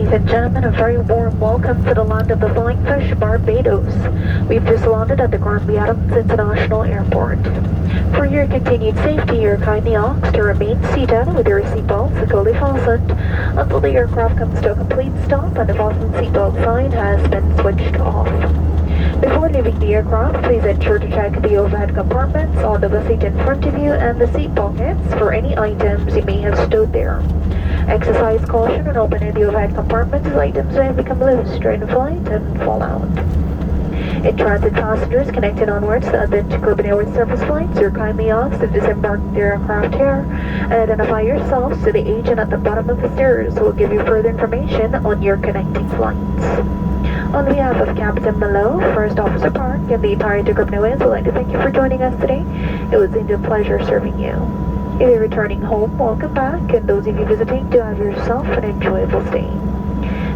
Ladies and gentlemen, a very warm welcome to the land of the flying fish, Barbados. We've just landed at the Granby Adams International Airport. For your continued safety, you're kindly asked to remain seated with your seatbelt securely fastened until the aircraft comes to a complete stop and the fasten seatbelt sign has been switched off. Before leaving the aircraft, please ensure to check the overhead compartments on the seat in front of you and the seat pockets for any items you may have stowed there. Exercise caution when opening the overhead compartments as items may become loose during the flight and fall out. In transit passengers connected onwards to other Caribbean Airways service flights, you're kindly asked to disembark the aircraft here and identify yourselves to the agent at the bottom of the stairs who will give you further information on your connecting flights. On behalf of Captain Malo, First Officer Park, and the entire Caribbean Airways, I'd like to thank you for joining us today. It was indeed a pleasure serving you. If you're returning home, welcome back, and those of you visiting, do have yourself an enjoyable stay.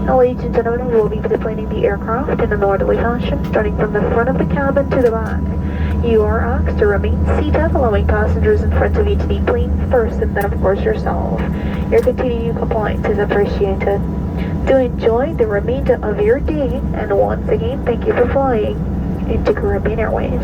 Now, ladies and gentlemen, we will be deplaning the aircraft in an orderly fashion, starting from the front of the cabin to the back. You are asked to remain seated, allowing passengers in front of you to deplane first, and then, of course, yourself. Your continued compliance is appreciated. Do enjoy the remainder of your day, and once again, thank you for flying into Caribbean Airways.